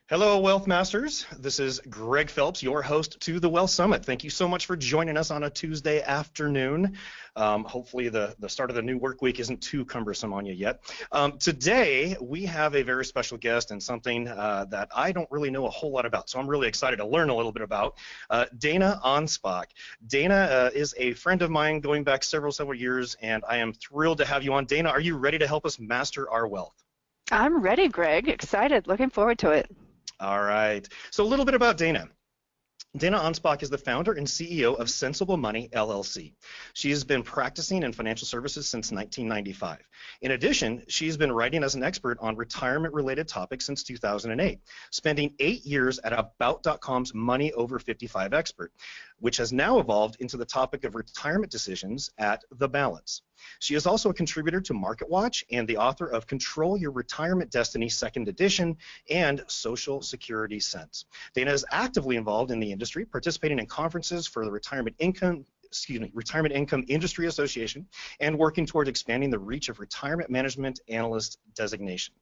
Hello, Wealth Masters. This is Greg Phelps, your host to the Wealth Summit. Thank you so much for joining us on a Tuesday afternoon. Hopefully the start of the new work week isn't too cumbersome on you yet. Today, we have a very special guest and something that I don't really know a whole lot about, so I'm really excited to learn a little bit about. Dana Anspach. Dana is a friend of mine going back several years, and I am thrilled to have you on. Dana, are you ready to help us master our wealth? I'm ready, Greg. Excited. Looking forward to it. All right. So a little bit about Dana. Dana Anspach is the founder and CEO of Sensible Money, LLC. She has been practicing in financial services since 1995. In addition, she's been writing as an expert on retirement-related topics since 2008, spending 8 years at About.com's Money Over 55 expert, which has now evolved into the topic of retirement decisions at The Balance. She is also a contributor to MarketWatch and the author of Control Your Retirement Destiny 2nd Edition and Social Security Sense. Dana is actively involved in the industry, participating in conferences for the Retirement Income Industry Association and working towards expanding the reach of retirement management analyst designation.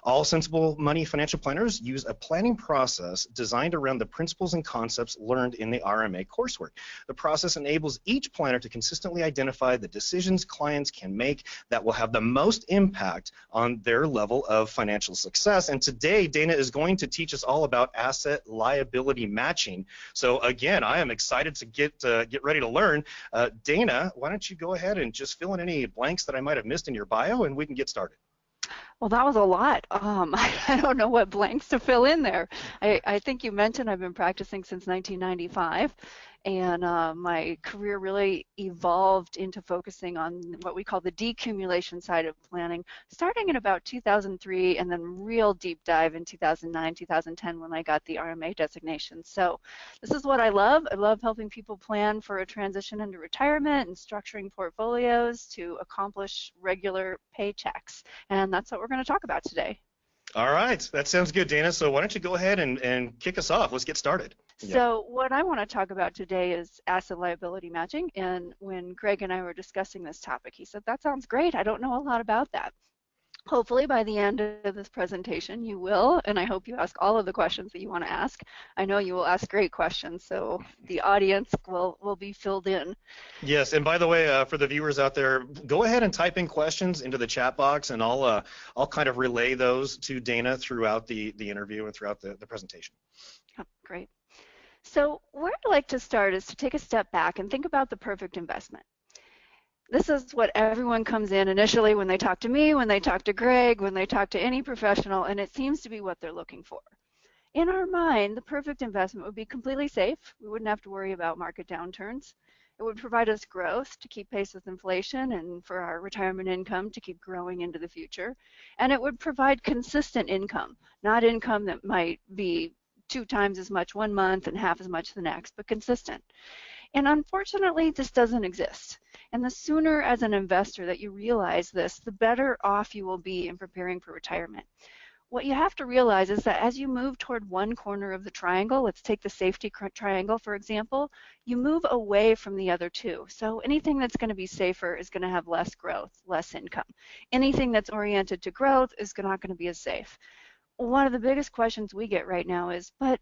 All Sensible Money financial planners use a planning process designed around the principles and concepts learned in the RMA coursework. The process enables each planner to consistently identify the decisions clients can make that will have the most impact on their level of financial success. And today, Dana is going to teach us all about asset liability matching. So again, I am excited to get ready to learn. Dana, why don't you go ahead and just fill in any blanks that I might have missed in your bio, and we can get started. Well, that was a lot. I don't know what blanks to fill in there. I think you mentioned I've been practicing since 1995, and my career really evolved into focusing on what we call the decumulation side of planning, starting in about 2003, and then real deep dive in 2009, 2010 when I got the RMA designation. So this is what I love. I love helping people plan for a transition into retirement and structuring portfolios to accomplish regular paychecks. And that's what we're going to talk about today. All right, that sounds good, Dana. So why don't you go ahead and kick us off? Let's get started. So what I want to talk about today is asset liability matching. And when Greg and I were discussing this topic, he said, that sounds great. I don't know a lot about that. Hopefully by the end of this presentation you will, and I hope you ask all of the questions that you want to ask. I know you will ask great questions, so the audience will be filled in. Yes, and by the way, for the viewers out there, go ahead and type in questions into the chat box, and I'll kind of relay those to Dana throughout the interview and throughout the presentation. Oh, great. So where I'd like to start is to take a step back and think about the perfect investment. This is what everyone comes in initially when they talk to me, when they talk to Greg, when they talk to any professional, and it seems to be what they're looking for. In our mind, the perfect investment would be completely safe. We wouldn't have to worry about market downturns. It would provide us growth to keep pace with inflation and for our retirement income to keep growing into the future. And it would provide consistent income, not income that might be 2 times as much one month and half as much the next, but consistent. And unfortunately, this doesn't exist. And the sooner as an investor that you realize this, the better off you will be in preparing for retirement. What you have to realize is that as you move toward one corner of the triangle, let's take the safety triangle for example, you move away from the other two. So anything that's going to be safer is going to have less growth, less income. Anything that's oriented to growth is not going to be as safe. One of the biggest questions we get right now is, but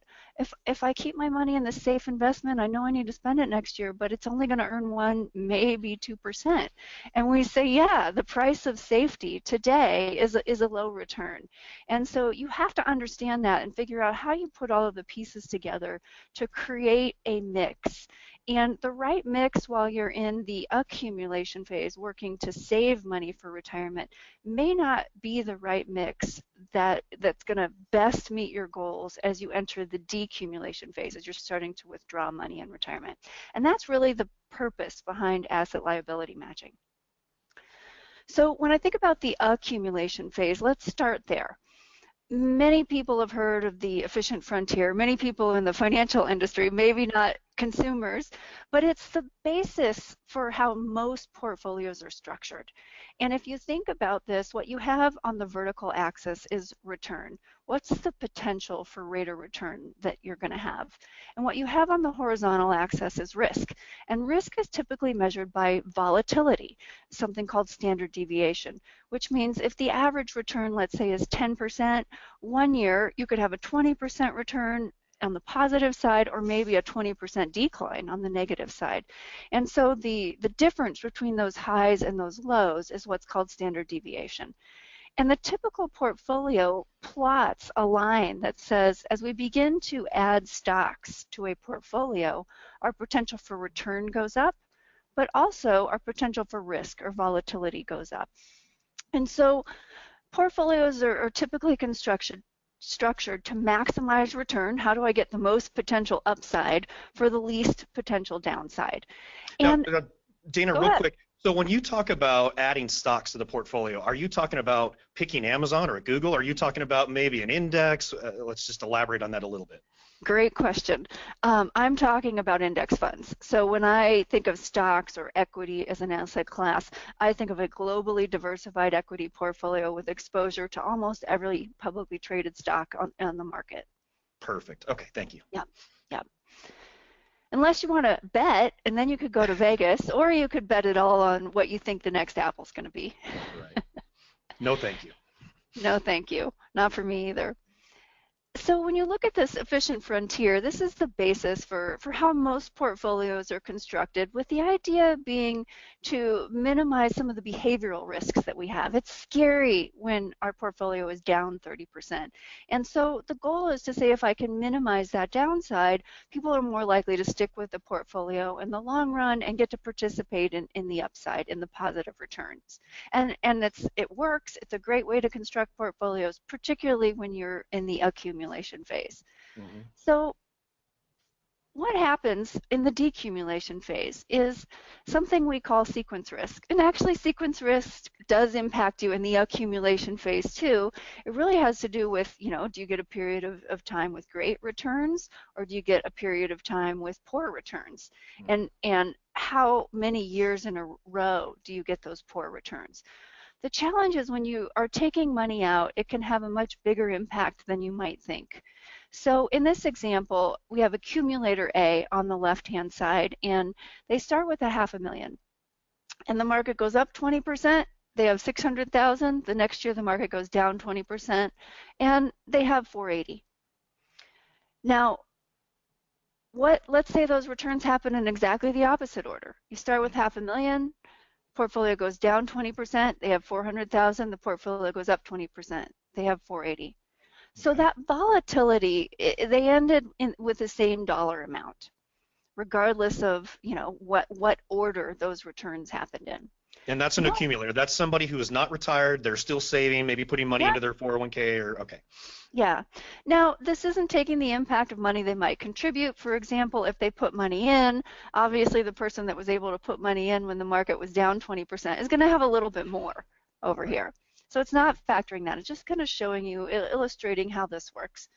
if I keep my money in this safe investment, I know I need to spend it next year, but it's only going to earn 1, maybe 2%. And we say, yeah, the price of safety today is a low return. And so you have to understand that and figure out how you put all of the pieces together to create a mix. And the right mix while you're in the accumulation phase, working to save money for retirement, may not be the right mix that's going to best meet your goals as you enter the decumulation phase, as you're starting to withdraw money in retirement. And that's really the purpose behind asset liability matching. So when I think about the accumulation phase, let's start there. Many people have heard of the efficient frontier. Many people in the financial industry, maybe not consumers, but it's the basis for how most portfolios are structured. And if you think about this, what you have on the vertical axis is return. What's the potential for rate of return that you're going to have? And what you have on the horizontal axis is risk. And risk is typically measured by volatility, something called standard deviation, which means if the average return, let's say, is 10%, one year you could have a 20% return on the positive side, or maybe a 20% decline on the negative side. And so the difference between those highs and those lows is what's called standard deviation. And the typical portfolio plots a line that says, as we begin to add stocks to a portfolio, our potential for return goes up, but also our potential for risk or volatility goes up. And so portfolios are typically structured to maximize return. How do I get the most potential upside for the least potential downside? And now, Dana, real quick. So when you talk about adding stocks to the portfolio, are you talking about picking Amazon or Google? Are you talking about maybe an index? Let's just elaborate on that a little bit. Great question. I'm talking about index funds. So when I think of stocks or equity as an asset class, I think of a globally diversified equity portfolio with exposure to almost every publicly traded stock on the market. Perfect. Okay, thank you. Yeah, yeah. Unless you want to bet, and then you could go to Vegas, or you could bet it all on what you think the next Apple's going to be. Right. No, thank you. No, thank you. Not for me either. So when you look at this efficient frontier, this is the basis for how most portfolios are constructed, with the idea being to minimize some of the behavioral risks that we have. It's scary when our portfolio is down 30%. And so the goal is to say, if I can minimize that downside, people are more likely to stick with the portfolio in the long run and get to participate in the upside, in the positive returns. And it works. It's a great way to construct portfolios, particularly when you're in the accumulation phase. Mm-hmm. So what happens in the decumulation phase is something we call sequence risk. And actually, sequence risk does impact you in the accumulation phase too. It really has to do with, do you get a period of time with great returns, or do you get a period of time with poor returns? Mm-hmm. And how many years in a row do you get those poor returns? The challenge is when you are taking money out, it can have a much bigger impact than you might think. So in this example, we have accumulator A on the left-hand side, and they start with $500,000. And the market goes up 20%, they have 600,000. The next year the market goes down 20%, and they have 480. Now, let's say those returns happen in exactly the opposite order. You start with $500,000. Portfolio goes down 20%, they have 400,000, the portfolio goes up 20%, they have 480. So that volatility, they ended with the same dollar amount, regardless of what order those returns happened in. And that's an accumulator. That's somebody who is not retired, they're still saving, maybe putting money into their 401k or okay. Yeah. Now, this isn't taking the impact of money they might contribute. For example, if they put money in, obviously the person that was able to put money in when the market was down 20% is going to have a little bit more over here. So it's not factoring that. It's just kind of showing you, illustrating how this works.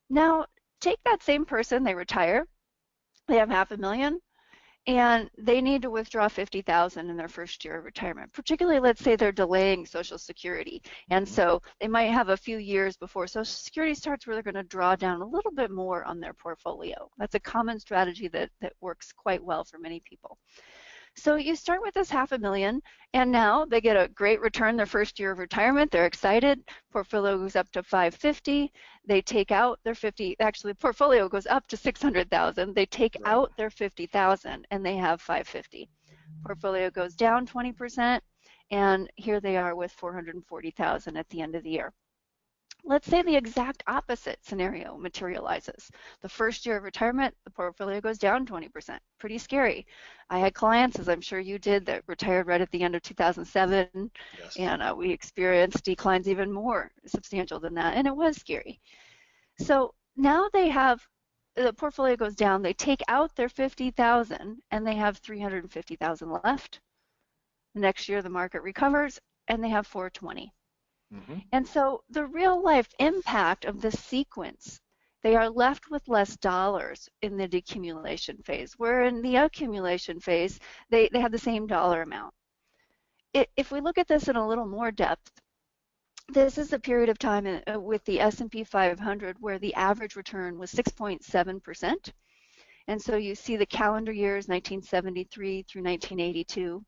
Now, take that same person, they retire, they have $500,000, and they need to withdraw $50,000 in their first year of retirement. Particularly, let's say they're delaying Social Security, and so they might have a few years before Social Security starts where they're going to draw down a little bit more on their portfolio. That's a common strategy that works quite well for many people. So you start with this $500,000, and now they get a great return their first year of retirement. They're excited. Portfolio goes up to $550. They take out their 50. Actually, the portfolio goes up to $600,000. They take out their $50,000, and they have $550. Portfolio goes down 20%, and here they are with $440,000 at the end of the year. Let's say the exact opposite scenario materializes. The first year of retirement, the portfolio goes down 20%. Pretty scary. I had clients, as I'm sure you did, that retired right at the end of 2007, and we experienced declines even more substantial than that, and it was scary. So now they have, the portfolio goes down, they take out their $50,000, and they have $350,000 left. The next year the market recovers, and they have $420,000. Mm-hmm. And so the real life impact of this sequence they are left with less dollars in the decumulation phase, where in the accumulation phase, they have the same dollar amount. If we look at this in a little more depth, this is a period of time with the S&P 500 where the average return was 6.7%. And so you see the calendar years 1973 through 1982.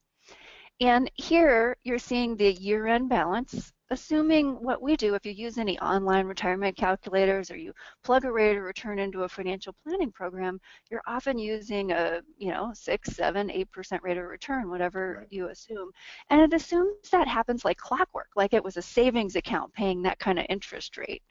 And here you're seeing the year-end balance, assuming what we do if you use any online retirement calculators or you plug a rate of return into a financial planning program, you're often using a 6, 7, 8% rate of return, whatever you assume. And it assumes that happens like clockwork, like it was a savings account paying that kind of interest rate.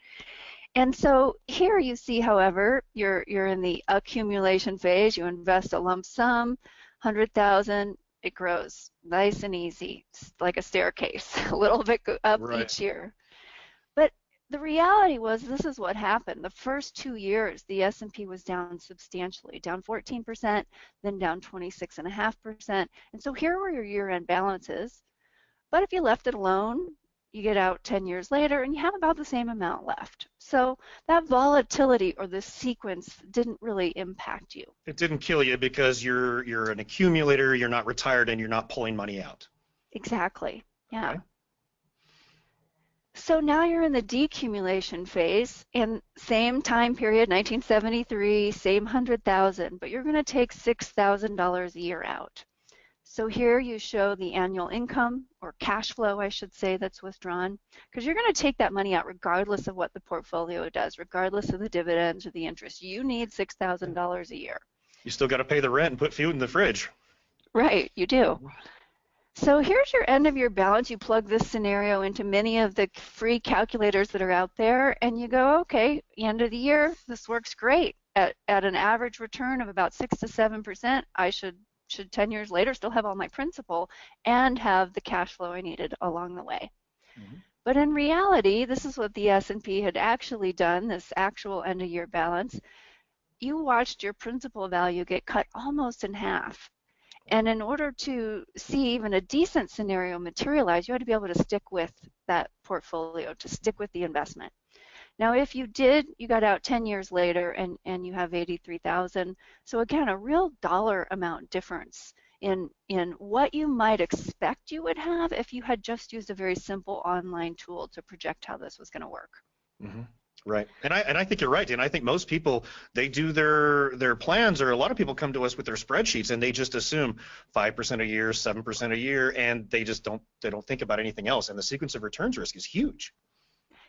And so here you see, however, you're in the accumulation phase. You invest a lump sum, 100,000. It grows nice and easy, like a staircase, a little bit up each year. But the reality was, this is what happened. The first 2 years, the S&P was down substantially, down 14%, then down 26.5%. And so here were your year-end balances. But if you left it alone, you get out 10 years later and you have about the same amount left. So that volatility or the sequence didn't really impact you. It didn't kill you because you're an accumulator, you're not retired, and you're not pulling money out. Exactly. Yeah. Okay. So now you're in the decumulation phase, and same time period, 1973, same 100,000, but you're going to take $6,000 a year out. So here you show the annual income, or cash flow, I should say, that's withdrawn, because you're going to take that money out regardless of what the portfolio does, regardless of the dividends or the interest. You need $6,000 a year. You still got to pay the rent and put food in the fridge. Right, you do. So here's your end of year balance. You plug this scenario into many of the free calculators that are out there, and you go, okay, end of the year, this works great. At an average return of about 6 to 7%, I should 10 years later still have all my principal and have the cash flow I needed along the way. But in reality, this is what the S&P had actually done, this actual end of year balance. You watched your principal value get cut almost in half. And in order to see even a decent scenario materialize, you had to be able to stick with that portfolio, to stick with the investment. Now, if you did, you got out 10 years later and you have 83,000. So again, a real dollar amount difference in what you might expect you would have if you had just used a very simple online tool to project how this was going to work. Right. And I think you're right. And I think most people, they do their plans, or a lot of people come to us with their spreadsheets and they just assume 5% a year, 7% a year, and they don't think about anything else. And the sequence of returns risk is huge.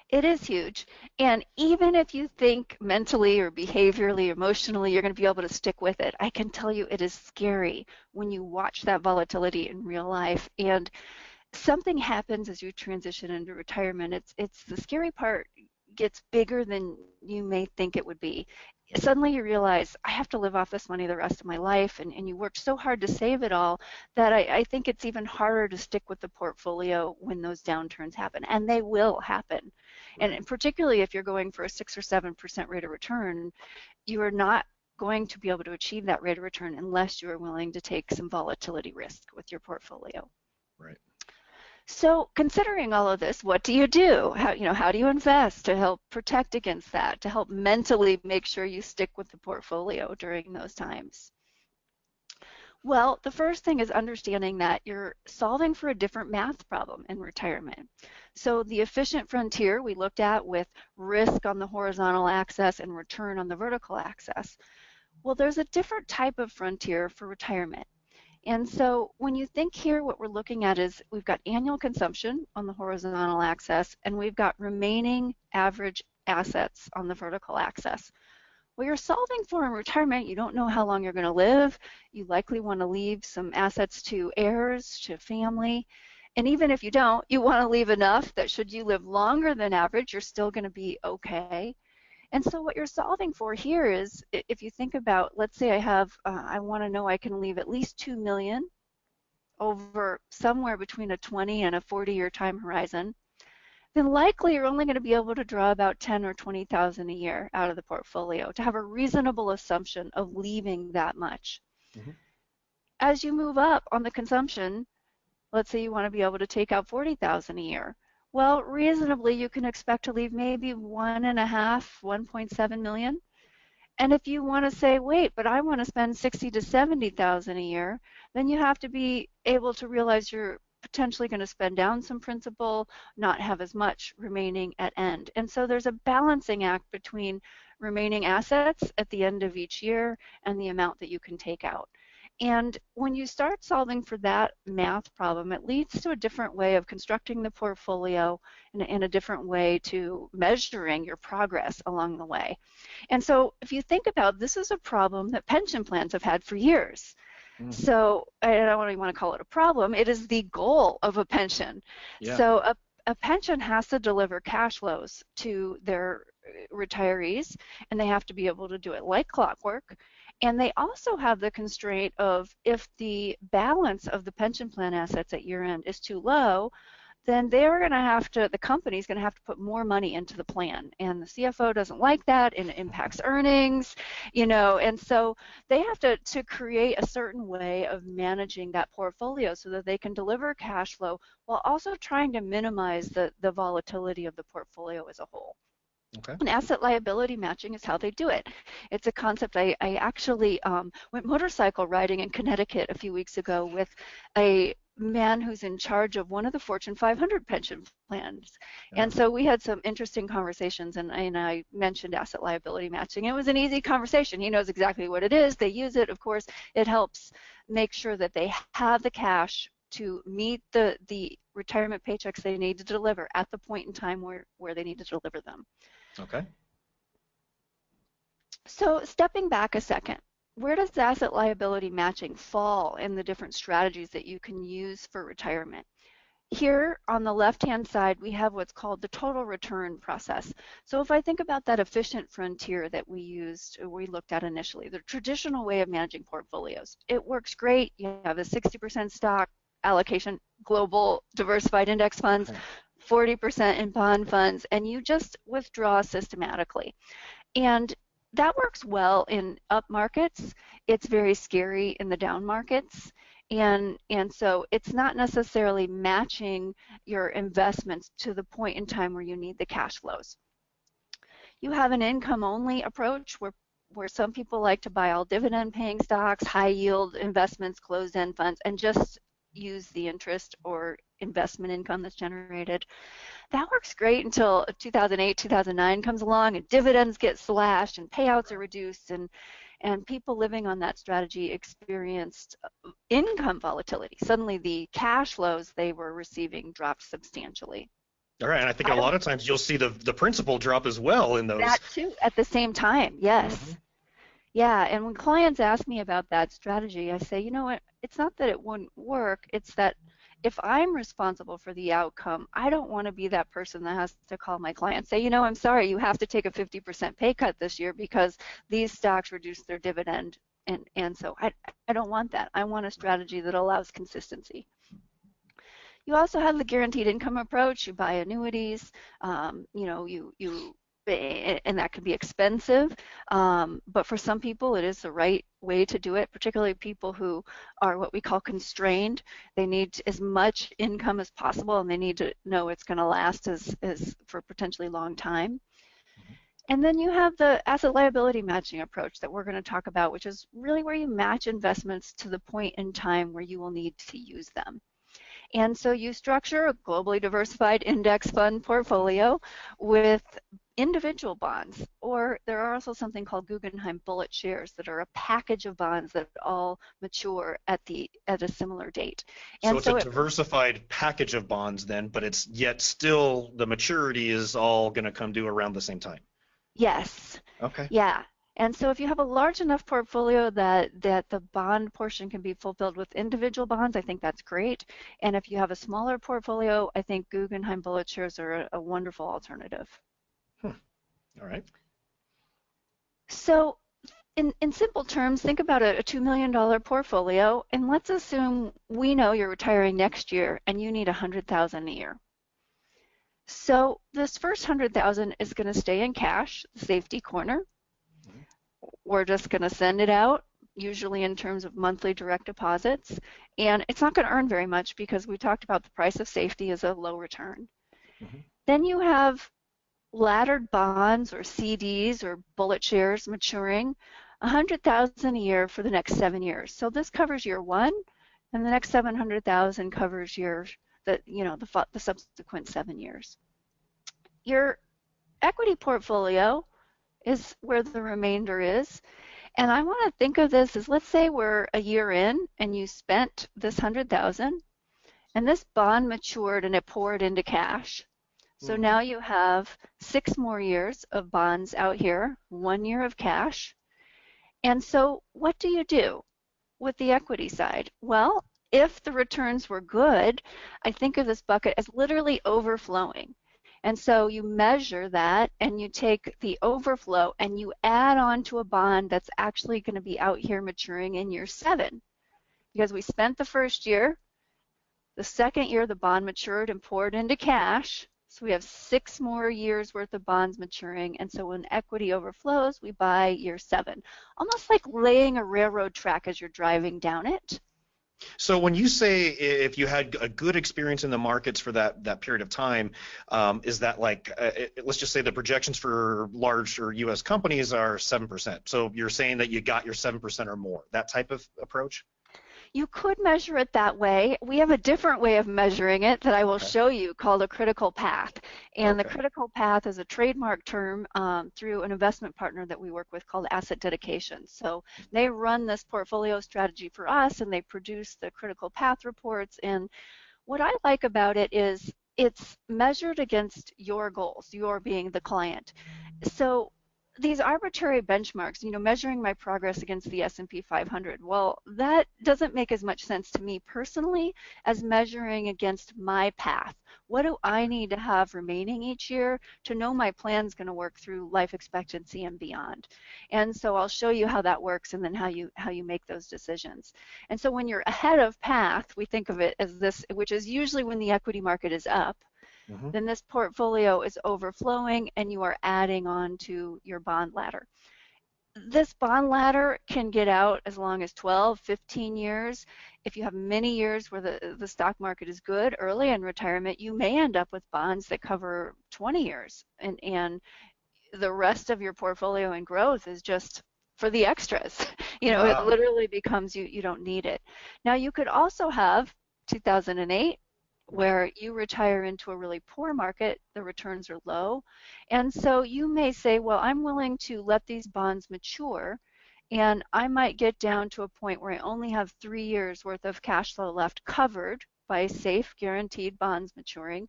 It is huge. And even if you think mentally or behaviorally, emotionally, you're going to be able to stick with it, I can tell you it is scary when you watch that volatility in real life. And something happens as you transition into retirement. It's the scary part gets bigger than you may think it would be. Suddenly you realize, I have to live off this money the rest of my life, and you worked so hard to save it all that I think it's even harder to stick with the portfolio when those downturns happen, and they will happen. And particularly if you're going for a 6 or 7% rate of return, you are not going to be able to achieve that rate of return unless you are willing to take some volatility risk with your portfolio. Right. So considering all of this, what do you do? How do you invest to help protect against that, to help mentally make sure you stick with the portfolio during those times? Well, the first thing is understanding that you're solving for a different math problem in retirement. So the efficient frontier we looked at with risk on the horizontal axis and return on the vertical axis. Well, there's a different type of frontier for retirement. And so when you think here, what we're looking at is we've got annual consumption on the horizontal axis, and we've got remaining average assets on the vertical axis. Well, you're solving for in retirement, you don't know how long you're going to live. You likely want to leave some assets to heirs, to family. And even if you don't, you want to leave enough that should you live longer than average, you're still going to be okay. And so what you're solving for here is, if you think about, let's say I want to know I can leave at least $2 million over somewhere between a 20 and a 40-year time horizon, then likely you're only going to be able to draw about 10 or 20,000 a year out of the portfolio to have a reasonable assumption of leaving that much. As you move up on the consumption, let's say you want to be able to take out 40,000 a year. Well, reasonably, you can expect to leave maybe 1.5, 1.7 million. And if you want to say, wait, but I want to spend 60 to 70,000 a year, then you have to be able to realize you're potentially going to spend down some principal, not have as much remaining at end. And so there's a balancing act between remaining assets at the end of each year and the amount that you can take out. And when you start solving for that math problem, it leads to a different way of constructing the portfolio and a different way to measuring your progress along the way. And so if you think about this is a problem that pension plans have had for years. So I don't really want to call it a problem. It is the goal of a pension. Yeah. So a pension has to deliver cash flows to their retirees, and they have to be able to do it like clockwork. And they also have the constraint of if the balance of the pension plan assets at year end is too low, then they're going to have to, the company's going to have to put more money into the plan. And the CFO doesn't like that, and it impacts earnings, and so they have to create a certain way of managing that portfolio so that they can deliver cash flow while also trying to minimize the volatility of the portfolio as a whole. Okay. And asset liability matching is how they do it. It's a concept. I actually went motorcycle riding in Connecticut a few weeks ago with a man who's in charge of one of the Fortune 500 pension plans. Yeah. And so we had some interesting conversations, and I mentioned asset liability matching. It was an easy conversation. He knows exactly what it is. They use it. Of course, it helps make sure that they have the cash to meet the retirement paychecks they need to deliver at the point in time where they need to deliver them. Okay. So stepping back a second, where does asset liability matching fall in the different strategies that you can use for retirement? Here on the left-hand side, we have what's called the total return process. So if I think about that efficient frontier that we looked at initially, the traditional way of managing portfolios, it works great. You have a 60% stock allocation, global diversified index funds, 40% in bond funds, and you just withdraw systematically. And that works well in up markets. It's very scary in the down markets. And so it's not necessarily matching your investments to the point in time where you need the cash flows. You have an income-only approach where some people like to buy all dividend-paying stocks, high-yield investments, closed-end funds, and just use the interest or investment income that's generated. That works great until 2008, 2009 comes along and dividends get slashed and payouts are reduced, and people living on that strategy experienced income volatility. Suddenly the cash flows they were receiving dropped substantially. All right, and I think a lot of times you'll see the principal drop as well in those. That too, at the same time, yes. Mm-hmm. Yeah, and when clients ask me about that strategy, I say, you know what, it's not that it wouldn't work, it's that if I'm responsible for the outcome, I don't want to be that person that has to call my client and say, you know, I'm sorry, you have to take a 50% pay cut this year because these stocks reduced their dividend. And so I don't want that. I want a strategy that allows consistency. You also have the guaranteed income approach. You buy annuities, and that can be expensive, but for some people it is the right way to do it, particularly people who are what we call constrained. They need as much income as possible, and they need to know it's going to last as for a potentially long time. And then you have the asset liability matching approach that we're going to talk about, which is really where you match investments to the point in time where you will need to use them. And so you structure a globally diversified index fund portfolio with individual bonds, or there are also something called Guggenheim bullet shares that are a package of bonds that all mature at a similar date. And so it's a diversified package of bonds then, but it's yet still the maturity is all going to come due around the same time. Yes. Okay. Yeah. And so if you have a large enough portfolio that the bond portion can be fulfilled with individual bonds, I think that's great. And if you have a smaller portfolio, I think Guggenheim bullet shares are a wonderful alternative. All right. So in simple terms, think about a $2 million portfolio, and let's assume we know you're retiring next year and you need $100,000 a year. So this first $100,000 is going to stay in cash, the safety corner. We're just going to send it out, usually in terms of monthly direct deposits, and it's not going to earn very much because we talked about the price of safety is a low return. Mhm. Then you have laddered bonds or CDs or bullet shares maturing 100,000 a year for the next 7 years. So this covers year one, and the next 700,000 covers the subsequent 7 years. Your equity portfolio is where the remainder is. And I want to think of this as, let's say we're a year in and you spent this 100,000 and this bond matured and it poured into cash. So Mm. now you have 6 more years of bonds out here, 1 year of cash. And so what do you do with the equity side? Well, if the returns were good, I think of this bucket as literally overflowing. And so you measure that and you take the overflow and you add on to a bond that's actually going to be out here maturing in year 7. Because we spent the first year, the second year the bond matured and poured into cash. So we have 6 more years worth of bonds maturing. And so when equity overflows, we buy year 7. Almost like laying a railroad track as you're driving down it. So when you say if you had a good experience in the markets for that period of time, is that like, let's just say the projections for larger U.S. companies are 7%. So you're saying that you got your 7% or more, that type of approach? You could measure it that way. We have a different way of measuring it that I will show you called a critical path. And the critical path is a trademark term through an investment partner that we work with called Asset-Liability. So they run this portfolio strategy for us and they produce the critical path reports. And what I like about it is it's measured against your goals, your being the client. So these arbitrary benchmarks, measuring my progress against the S&P 500, well, that doesn't make as much sense to me personally as measuring against my path. What do I need to have remaining each year to know my plan's going to work through life expectancy and beyond? And so I'll show you how that works and then how you make those decisions. And so when you're ahead of path, we think of it as this, which is usually when the equity market is up. Then this portfolio is overflowing and you are adding on to your bond ladder. This bond ladder can get out as long as 12, 15 years. If you have many years where the stock market is good early in retirement, you may end up with bonds that cover 20 years. And the rest of your portfolio and growth is just for the extras. It literally becomes you don't need it. Now you could also have 2008 where you retire into a really poor market, the returns are low. And so you may say, well, I'm willing to let these bonds mature and I might get down to a point where I only have 3 years worth of cash flow left covered by safe guaranteed bonds maturing.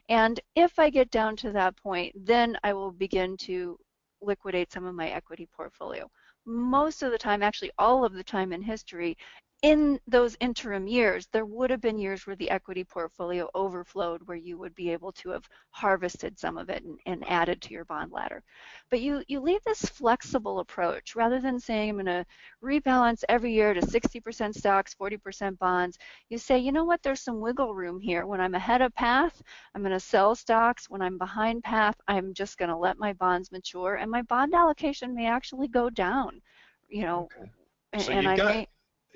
And if I get down to that point, then I will begin to liquidate some of my equity portfolio. Most of the time, actually all of the time in history, in those interim years, there would have been years where the equity portfolio overflowed where you would be able to have harvested some of it and added to your bond ladder. But you leave this flexible approach rather than saying I'm going to rebalance every year to 60% stocks, 40% bonds. You say, you know what, there's some wiggle room here. When I'm ahead of path, I'm going to sell stocks. When I'm behind path, I'm just going to let my bonds mature and my bond allocation may actually go down. So And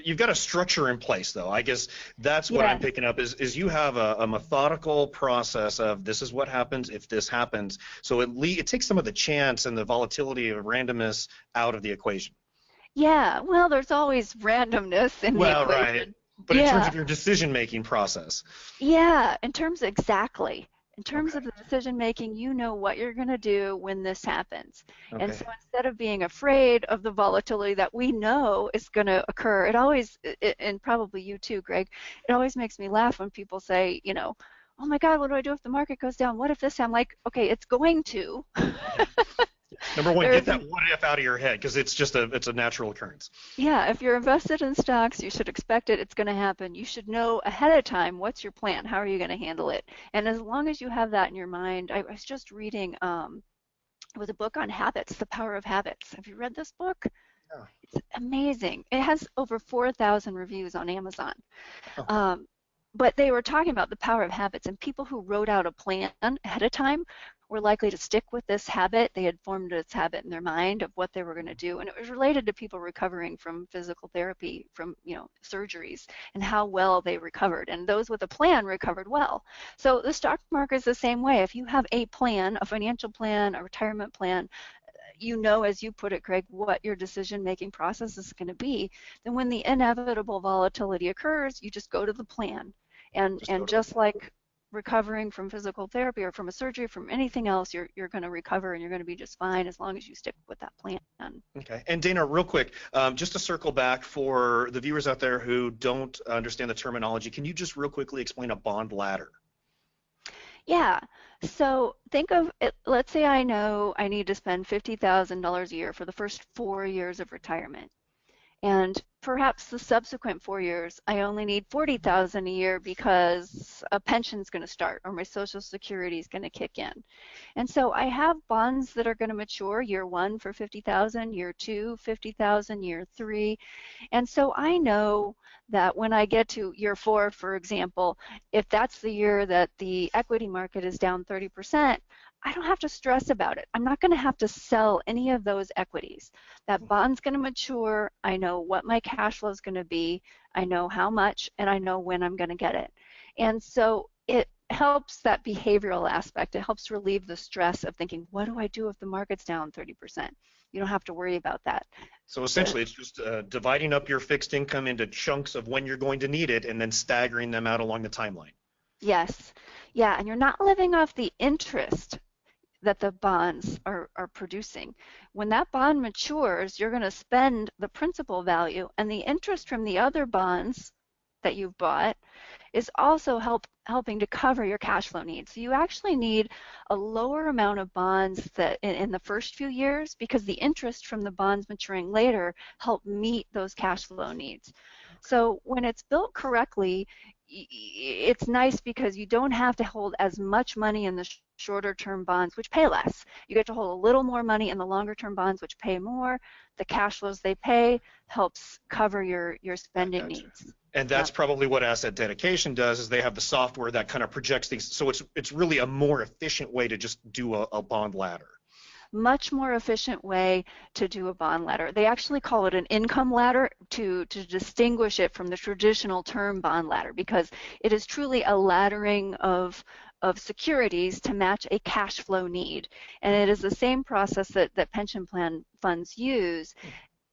you've got a structure in place, though. I guess that's what I'm picking up is you have a methodical process of this is what happens if this happens. So it takes some of the chance and the volatility of randomness out of the equation. Yeah, well, there's always randomness in the equation. Right. But in terms of your decision-making process. Yeah, exactly. In terms of the decision making, you know what you're going to do when this happens. And so instead of being afraid of the volatility that we know is going to occur, it always, and probably you too, Greg, it always makes me laugh when people say, oh my God, what do I do if the market goes down? What if this? I'm like, okay, it's going to. Number one, get that what if out of your head because it's a natural occurrence. Yeah, if you're invested in stocks, you should expect it. It's going to happen. You should know ahead of time what's your plan. How are you going to handle it? And as long as you have that in your mind, I was just reading it was a book on habits, The Power of Habits. Have you read this book? No. It's amazing. It has over 4,000 reviews on Amazon. But they were talking about the power of habits and people who wrote out a plan ahead of time were likely to stick with this habit. They had formed this habit in their mind of what they were going to do, and it was related to people recovering from physical therapy, from surgeries, and how well they recovered. And those with a plan recovered well. So the stock market is the same way. If you have a plan, a financial plan, a retirement plan, as you put it, Greg, what your decision-making process is going to be, then when the inevitable volatility occurs, you just go to the plan. And just like recovering from physical therapy or from a surgery, from anything else, you're going to recover and you're going to be just fine as long as you stick with that plan. Okay. And Dana, real quick, just to circle back for the viewers out there who don't understand the terminology, can you just real quickly explain a bond ladder? Yeah, so think of it, let's say I know I need to spend $50,000 a year for the first 4 years of retirement. And perhaps the subsequent 4 years, I only need $40,000 a year because a pension's going to start or my Social Security is going to kick in. And so I have bonds that are going to mature year 1 for $50,000, year 2, $50,000, year 3. And so I know that when I get to year 4, for example, if that's the year that the equity market is down 30%, I don't have to stress about it. I'm not going to have to sell any of those equities. That bond's going to mature. I know what my cash flow is going to be. I know how much, and I know when I'm going to get it. And so it helps that behavioral aspect. It helps relieve the stress of thinking, what do I do if the market's down 30%? You don't have to worry about that. So essentially, it's just dividing up your fixed income into chunks of when you're going to need it and then staggering them out along the timeline. Yes. Yeah, and you're not living off the interest that the bonds are producing. When that bond matures, you're going to spend the principal value, and the interest from the other bonds that you've bought is also helping to cover your cash flow needs. So you actually need a lower amount of bonds that in the first few years, because the interest from the bonds maturing later help meet those cash flow needs. So when it's built correctly, it's nice because you don't have to hold as much money in the shorter term bonds, which pay less. You get to hold a little more money in the longer term bonds, which pay more. The cash flows they pay helps cover your spending needs. And that's probably what asset dedication does, is they have the software that kind of projects things. So it's really a more efficient way to just do a bond ladder. Much more efficient way to do a bond ladder. They actually call it an income ladder to distinguish it from the traditional term bond ladder, because it is truly a laddering of securities to match a cash flow need. And it is the same process that pension plan funds use.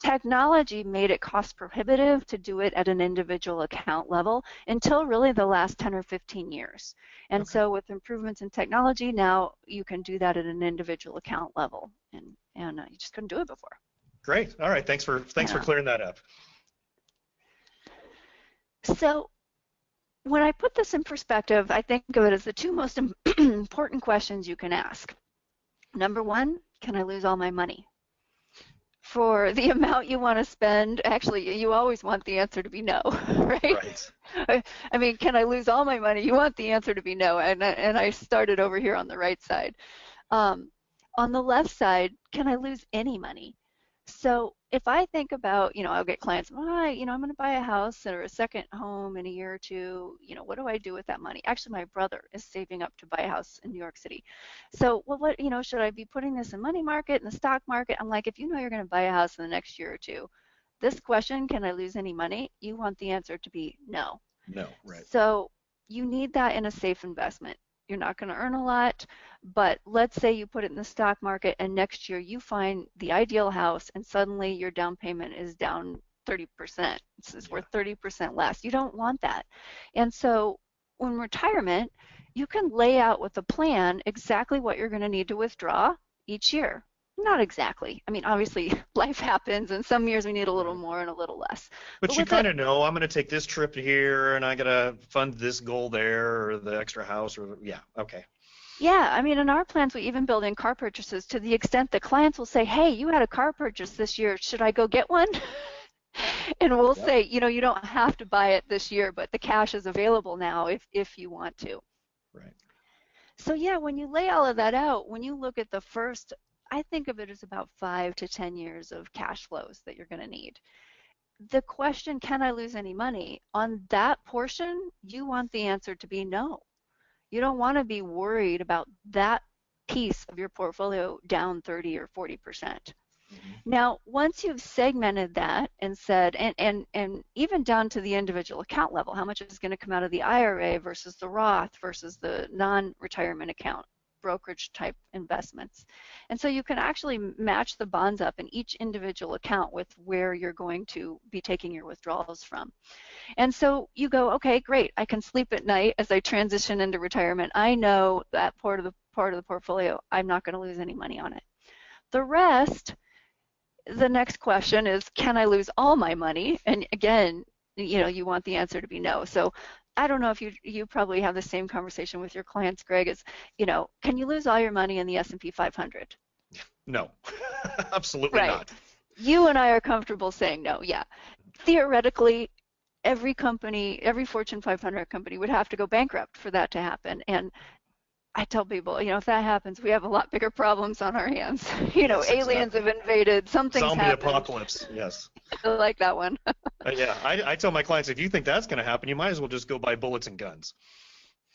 Technology made it cost prohibitive to do it at an individual account level until really the last 10 or 15 years. And so with improvements in technology, now you can do that at an individual account level, and you just couldn't do it before. Great. All right. Thanks for clearing that up. So when I put this in perspective, I think of it as the two most important questions you can ask. Number one, can I lose all my money? For the amount you want to spend, actually, you always want the answer to be no, right? I mean, can I lose all my money? You want the answer to be no, and I started over here on the right side. On the left side, can I lose any money? So if I think about, I'll get clients, I'm going to buy a house or a second home in a year or two. What do I do with that money? Actually, my brother is saving up to buy a house in New York City. So, well, should I be putting this in money market, in the stock market? I'm like, if you know you're going to buy a house in the next year or two, this question, can I lose any money? You want the answer to be no. No, right. So you need that in a safe investment. You're not going to earn a lot, but let's say you put it in the stock market and next year you find the ideal house and suddenly your down payment is down 30%. It's worth 30% less. You don't want that. And so in retirement, you can lay out with a plan exactly what you're going to need to withdraw each year. Not exactly. I mean, obviously, life happens, and some years we need a little more and a little less. But you kind of know, I'm going to take this trip here, and I got to fund this goal there, or the extra house, or okay. Yeah, I mean, in our plans, we even build in car purchases to the extent that clients will say, hey, you had a car purchase this year. Should I go get one? And we'll say, you don't have to buy it this year, but the cash is available now if you want to. Right. So, yeah, when you lay all of that out, when you look at the first, I think of it as about 5 to 10 years of cash flows that you're going to need. The question, can I lose any money? On that portion, you want the answer to be no. You don't want to be worried about that piece of your portfolio down 30 or 40%. Mm-hmm. Now, once you've segmented that and said, and even down to the individual account level, how much is going to come out of the IRA versus the Roth versus the non-retirement account, brokerage type investments. And so you can actually match the bonds up in each individual account with where you're going to be taking your withdrawals from. And so you go, okay, great, I can sleep at night as I transition into retirement. I know that part of the portfolio, I'm not going to lose any money on it. The rest, the next question is, can I lose all my money? And again, you want the answer to be no. So I don't know if you probably have the same conversation with your clients, Greg, is, can you lose all your money in the S&P 500? No, absolutely right. not. You and I are comfortable saying no, yeah. Theoretically, every company, every Fortune 500 company would have to go bankrupt for that to happen. And I tell people, if that happens, we have a lot bigger problems on our hands. Yes, aliens exactly. have invaded, something's Zombie happened. apocalypse, yes. I like that one. Yeah, I tell my clients, if you think that's going to happen, you might as well just go buy bullets and guns.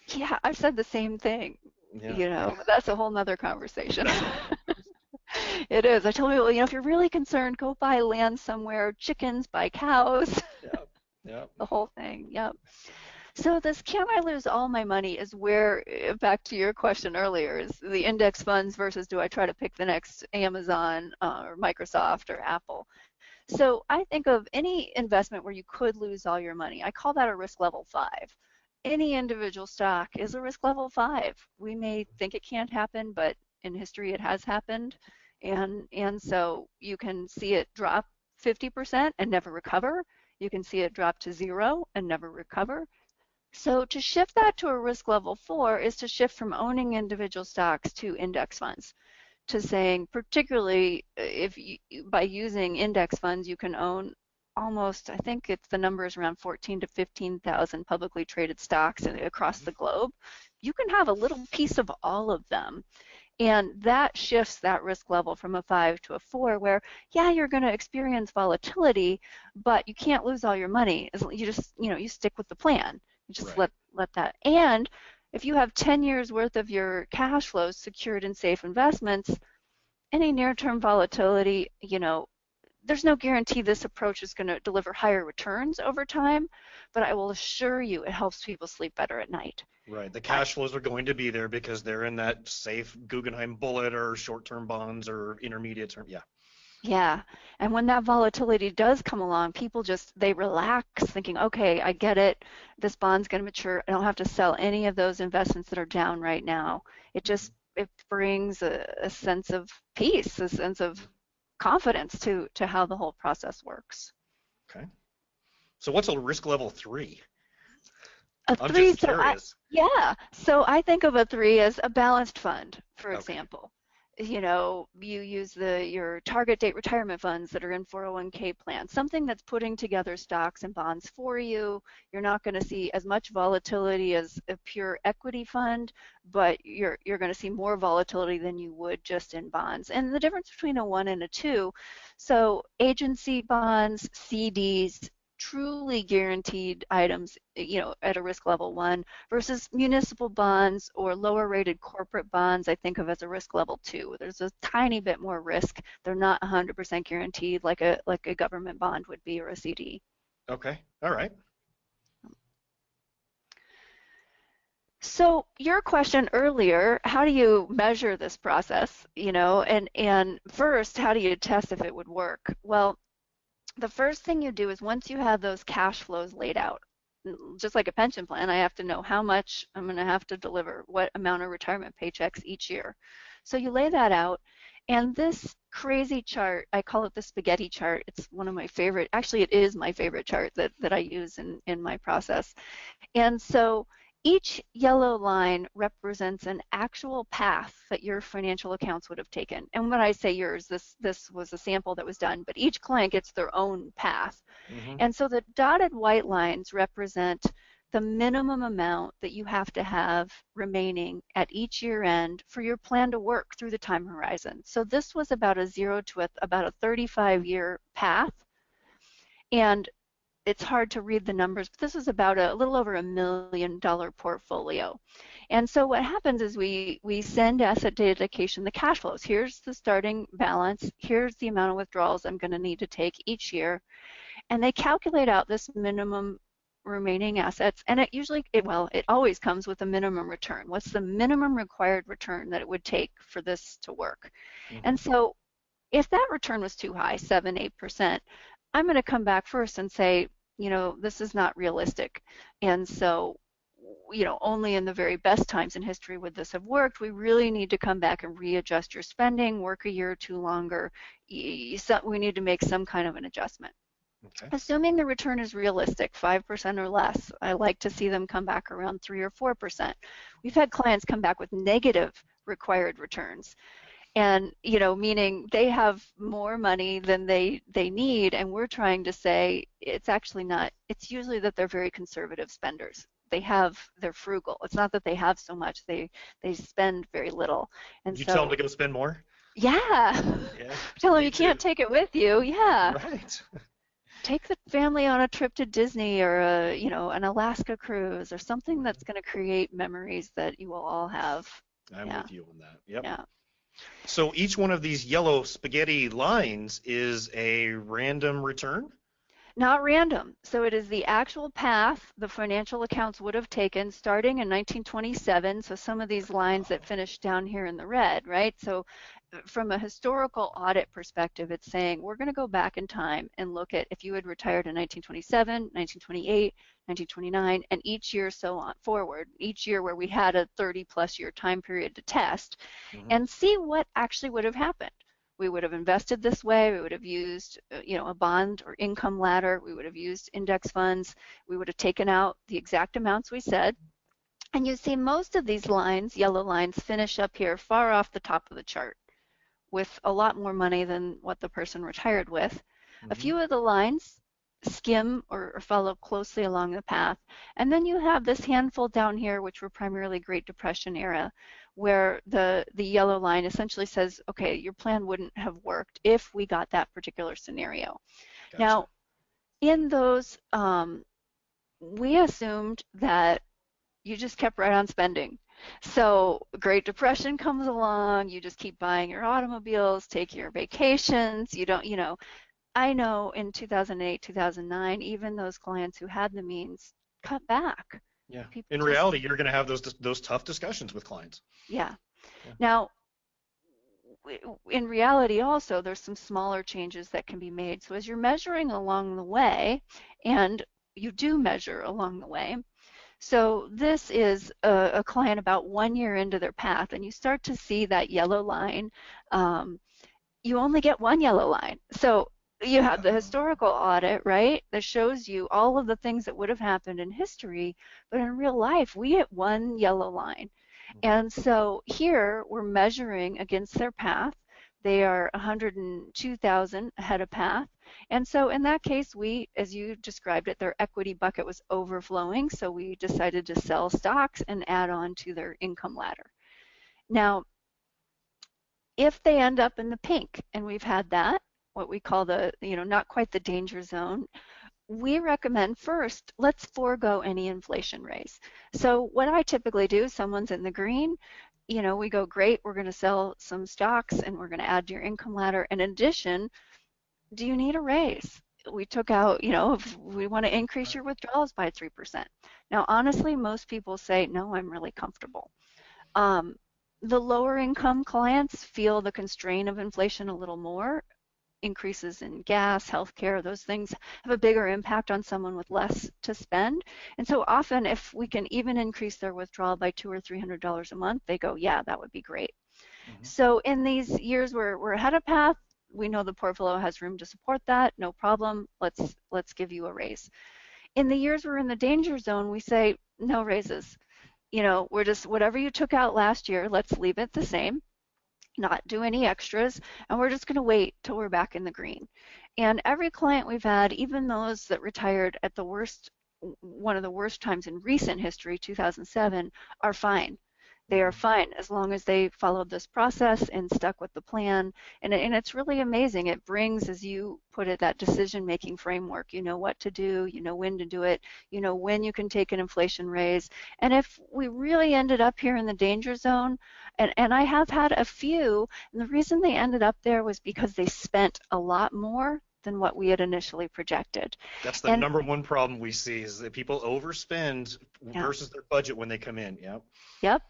Yeah, I've said the same thing. Yeah. But that's a whole nother conversation. It is. I tell people, if you're really concerned, go buy land somewhere, chickens, buy cows. Yeah. The whole thing, yep. So this can I lose all my money is where, back to your question earlier, is the index funds versus do I try to pick the next Amazon or Microsoft or Apple. So I think of any investment where you could lose all your money. I call that a risk level 5. Any individual stock is a risk level 5. We may think it can't happen, but in history it has happened. And so you can see it drop 50% and never recover. You can see it drop to 0 and never recover. So to shift that to a risk level 4 is to shift from owning individual stocks to index funds, to saying, particularly if by using index funds, you can own almost, I think the number is around 14 to 15,000 publicly traded stocks across the globe. You can have a little piece of all of them. And that shifts that risk level from a 5 to a 4, where, yeah, you're going to experience volatility, but you can't lose all your money. You just, you stick with the plan. You just right. let that. And if you have 10 years worth of your cash flows secured in safe investments, any near-term volatility, there's no guarantee this approach is going to deliver higher returns over time, but I will assure you it helps people sleep better at night. Right. The cash flows are going to be there because they're in that safe Guggenheim bullet or short-term bonds or intermediate term. Yeah. Yeah. And when that volatility does come along, people they relax thinking, okay, I get it. This bond's going to mature. I don't have to sell any of those investments that are down right now. It brings a sense of peace, a sense of confidence to how the whole process works. Okay. So what's a risk level 3? A 3, just curious. So I think of a 3 as a balanced fund, for example. You use your target date retirement funds that are in 401k plans, something that's putting together stocks and bonds for you. You're not going to see as much volatility as a pure equity fund, but you're going to see more volatility than you would just in bonds. And the difference between a 1 and a 2, so agency bonds, CDs, truly guaranteed items, at a risk level 1 versus municipal bonds or lower rated corporate bonds, I think of as a risk level 2. There's a tiny bit more risk. They're not 100% guaranteed like a government bond would be or a CD. Okay. All right. So your question earlier, how do you measure this process, and first, how do you test if it would work? Well, the first thing you do is once you have those cash flows laid out, just like a pension plan, I have to know how much I'm going to have to deliver, what amount of retirement paychecks each year. So you lay that out, and this crazy chart, I call it the spaghetti chart. It's one of my favorite, actually it is my favorite chart that I use in my process. And so each yellow line represents an actual path that your financial accounts would have taken. And when I say yours, this was a sample that was done, but each client gets their own path. Mm-hmm. And so the dotted white lines represent the minimum amount that you have to have remaining at each year end for your plan to work through the time horizon. So this was about a 0 to about a 35-year path. And it's hard to read the numbers, but this is about a little over $1 million portfolio. And so what happens is we send asset data dedication the cash flows. Here's the starting balance. Here's the amount of withdrawals I'm going to need to take each year. And they calculate out this minimum remaining assets, and it always comes with a minimum return. What's the minimum required return that it would take for this to work? And so if that return was too high, 7, 8%, I'm going to come back first and say, this is not realistic. And so, only in the very best times in history would this have worked. We really need to come back and readjust your spending, work a year or two longer. We need to make some kind of an adjustment. Okay. Assuming the return is realistic, 5% or less, I like to see them come back around 3 or 4%. We've had clients come back with negative required returns, and meaning they have more money than they need, and we're trying to say it's actually not. It's usually that they're very conservative spenders. They're frugal. It's not that they have so much. They spend very little. And you tell them to go spend more? Yeah. Tell them you can't take it with you. Yeah. Right. Take the family on a trip to Disney or an Alaska cruise or something that's going to create memories that you will all have. I'm with you on that. Yep. Yeah. So each one of these yellow spaghetti lines is a random return? Not random. So it is the actual path the financial accounts would have taken starting in 1927. So some of these lines that finish down here in the red, right? So from a historical audit perspective, it's saying we're going to go back in time and look at if you had retired in 1927, 1928, 1929, and each year so on forward, each year where we had a 30+ year time period to test, and see what actually would have happened. We would have invested this way. We would have used, a bond or income ladder. We would have used index funds. We would have taken out the exact amounts we said. And you see most of these lines, yellow lines, finish up here far off the top of the chart with a lot more money than what the person retired with. A few of the lines skim or follow closely along the path. And then you have this handful down here, which were primarily Great Depression era, where the yellow line essentially says, okay, your plan wouldn't have worked if we got that particular scenario. Gotcha. Now, in those, we assumed that you just kept right on spending. So Great Depression comes along, you just keep buying your automobiles, taking your vacations, you don't, I know in 2008, 2009, even those clients who had the means cut back. Yeah. In reality, you're going to have those tough discussions with clients. Yeah. Now, in reality also, there's some smaller changes that can be made. So as you're measuring along the way, and you do measure along the way, so this is a client about 1 year into their path, and you start to see that yellow line. You only get one yellow line. So you have the historical audit, right, that shows you all of the things that would have happened in history, but in real life, we hit one yellow line. And so here we're measuring against their path. They are 102,000 ahead of path. And so in that case, we, as you described it, their equity bucket was overflowing, so we decided to sell stocks and add on to their income ladder. Now, if they end up in the pink, and we've had that, what we call the, not quite the danger zone, we recommend first, let's forego any inflation raise. So what I typically do, someone's in the green, we go, great, we're going to sell some stocks and we're going to add to your income ladder. In addition, do you need a raise? We took out, if we want to increase your withdrawals by 3%. Now, honestly, most people say, no, I'm really comfortable. The lower income clients feel the constraint of inflation a little more. Increases in gas, healthcare, those things have a bigger impact on someone with less to spend. And so often if we can even increase their withdrawal by $200 or $300 a month, they go, yeah, that would be great. So in these years where we're ahead of path, we know the portfolio has room to support that, no problem, let's give you a raise. In the years we're in the danger zone, we say no raises. We're just, whatever you took out last year, let's leave it the same, not do any extras, and we're just going to wait till we're back in the green. And every client we've had, even those that retired at the worst, one of the worst times in recent history, 2007, are fine. They are fine as long as they followed this process and stuck with the plan. And it's really amazing. It brings, as you put it, that decision-making framework. You know what to do, you know when to do it, you know when you can take an inflation raise. And if we really ended up here in the danger zone, and I have had a few, and the reason they ended up there was because they spent a lot more than what we had initially projected. That's the And number one problem we see is that people overspend yeah, versus their budget when they come in. Yeah. yep.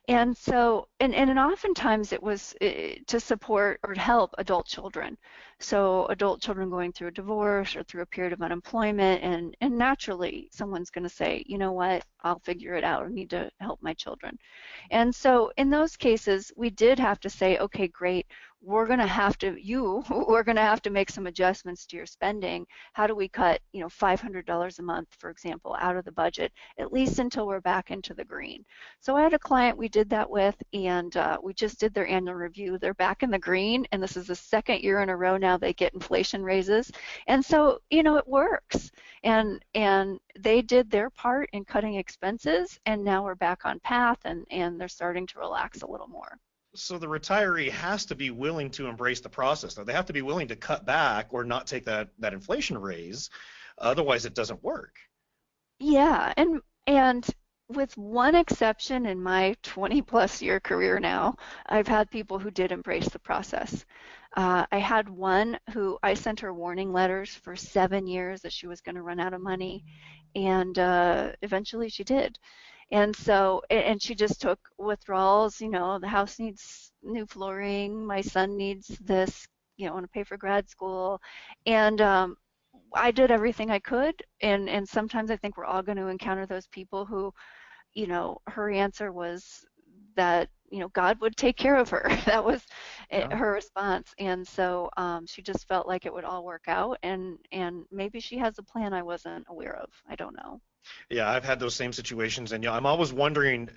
And so, and oftentimes it was to support or to help adult children. So adult children going through a divorce or through a period of unemployment, and naturally someone's going to say, you know what, I'll figure it out. I need to help my children. And so in those cases, we did have to say, okay, great, we're going to have to, we're going to have to make some adjustments to your spending. How do we cut, $500 a month, for example, out of the budget, at least until we're back into the green? So I had a client we did that with, and we just did their annual review. They're back in the green, and this is the second year in a row now they get inflation raises. And so, it works. And they did their part in cutting expenses, and now we're back on path, and they're starting to relax a little more. So the retiree has to be willing to embrace the process, though. They have to be willing to cut back or not take that inflation raise. Otherwise, it doesn't work. Yeah, and with one exception in my 20-plus year career now, I've had people who did embrace the process. I had one who I sent her warning letters for 7 years that she was going to run out of money, and eventually she did. And so, and she just took withdrawals. The house needs new flooring, my son needs this, I want to pay for grad school. And I did everything I could. And sometimes I think we're all going to encounter those people who, her answer was that, God would take care of her. That was Yeah. her response. And so she just felt like it would all work out. And maybe she has a plan I wasn't aware of. I don't know. Yeah, I've had those same situations, and I'm always wondering,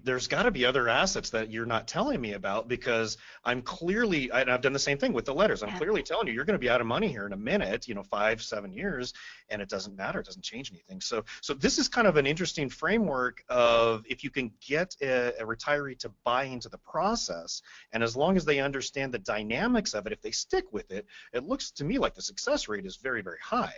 there's got to be other assets that you're not telling me about, because and I've done the same thing with the letters. I'm Yeah. clearly telling you, you're going to be out of money here in a minute, 5, 7 years, and it doesn't matter, it doesn't change anything. So this is kind of an interesting framework of if you can get a retiree to buy into the process, and as long as they understand the dynamics of it, if they stick with it, it looks to me like the success rate is very, very high.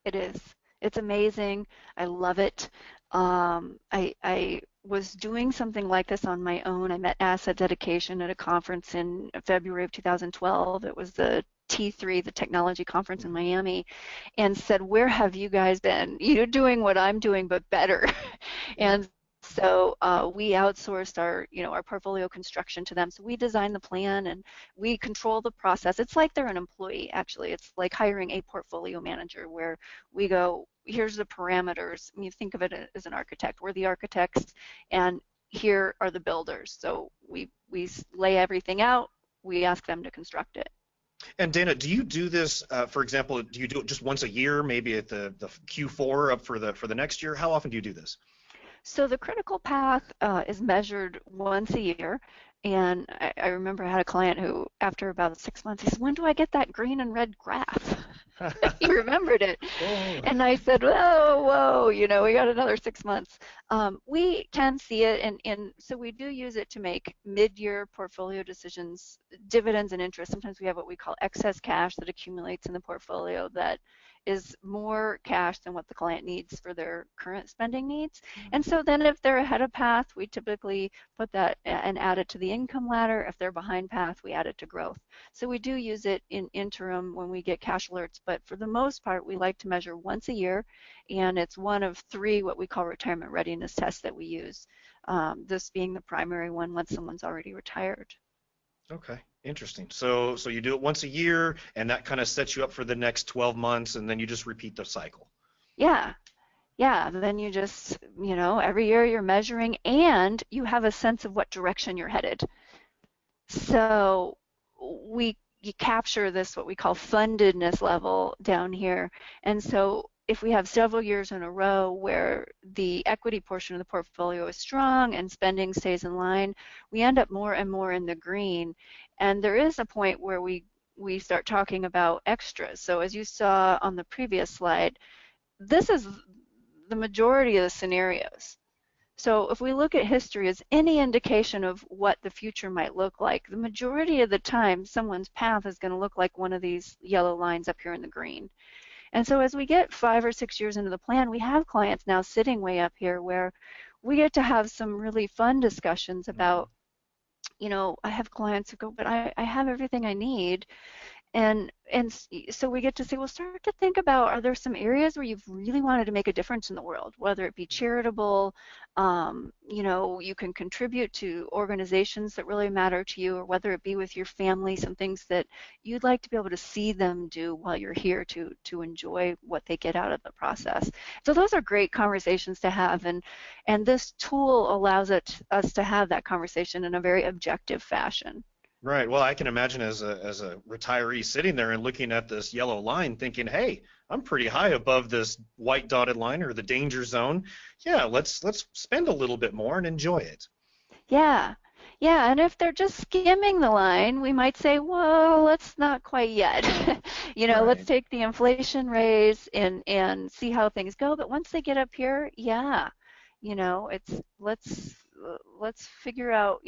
It is. It's amazing. I love it. I was doing something like this on my own. I met Asset Dedication at a conference in February of 2012. It was the T3, the technology conference in Miami, and said, where have you guys been? You're doing what I'm doing, but better. And so we outsourced our portfolio construction to them. So we design the plan and we control the process. It's like they're an employee, actually. It's like hiring a portfolio manager where we go, here's the parameters. And you think of it as an architect. We're the architects, and here are the builders. So we lay everything out. We ask them to construct it. And Dana, do you do this, for example, do you do it just once a year, maybe at the Q4 up for the next year? How often do you do this? So the critical path is measured once a year. And I remember I had a client who, after about 6 months, he said, when do I get that green and red graph? He remembered it. Oh. And I said, whoa, we got another 6 months. We can see it, and so we do use it to make mid-year portfolio decisions, dividends and interest. Sometimes we have what we call excess cash that accumulates in the portfolio that is more cash than what the client needs for their current spending needs. And so then if they're ahead of path, we typically put that and add it to the income ladder. If they're behind path, we add it to growth. So we do use it in interim when we get cash alerts, but for the most part, we like to measure once a year, and it's one of 3 what we call retirement readiness tests that we use, this being the primary one once someone's already retired. Okay, interesting. So you do it once a year, and that kind of sets you up for the next 12 months, and then you just repeat the cycle. Yeah. Then you just, every year you're measuring, and you have a sense of what direction you're headed. So you capture this, what we call fundedness level down here. And so if we have several years in a row where the equity portion of the portfolio is strong and spending stays in line, we end up more and more in the green. And there is a point where we start talking about extras. So as you saw on the previous slide, this is the majority of the scenarios. So if we look at history as any indication of what the future might look like, the majority of the time someone's path is going to look like one of these yellow lines up here in the green. And so as we get 5 or 6 years into the plan, we have clients now sitting way up here where we get to have some really fun discussions about, I have clients who go, but I have everything I need. And so we get to say, well, start to think about, are there some areas where you've really wanted to make a difference in the world, whether it be charitable, you can contribute to organizations that really matter to you, or whether it be with your family, some things that you'd like to be able to see them do while you're here to enjoy what they get out of the process. So those are great conversations to have, and this tool allows us to have that conversation in a very objective fashion. Right. Well, I can imagine as a retiree sitting there and looking at this yellow line thinking, hey, I'm pretty high above this white dotted line or the danger zone. Yeah, let's spend a little bit more and enjoy it. Yeah. Yeah, and if they're just skimming the line, we might say, well, let's not quite yet. Let's Right. take the inflation raise and see how things go. But once they get up here, yeah, it's let's figure out,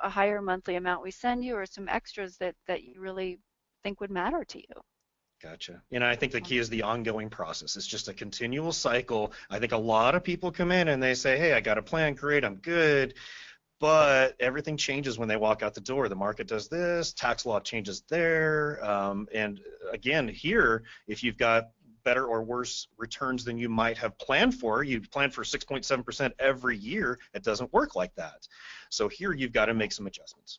a higher monthly amount we send you or some extras that you really think would matter to you. Gotcha. I think the key is the ongoing process. It's just a continual cycle. I think a lot of people come in and they say, hey, I got a plan, great, I'm good. But everything changes when they walk out the door. The market does this, tax law changes there. And again, here, if you've got better or worse returns than you might have planned for, you plan for 6.7% every year, it doesn't work like that. So here you've got to make some adjustments.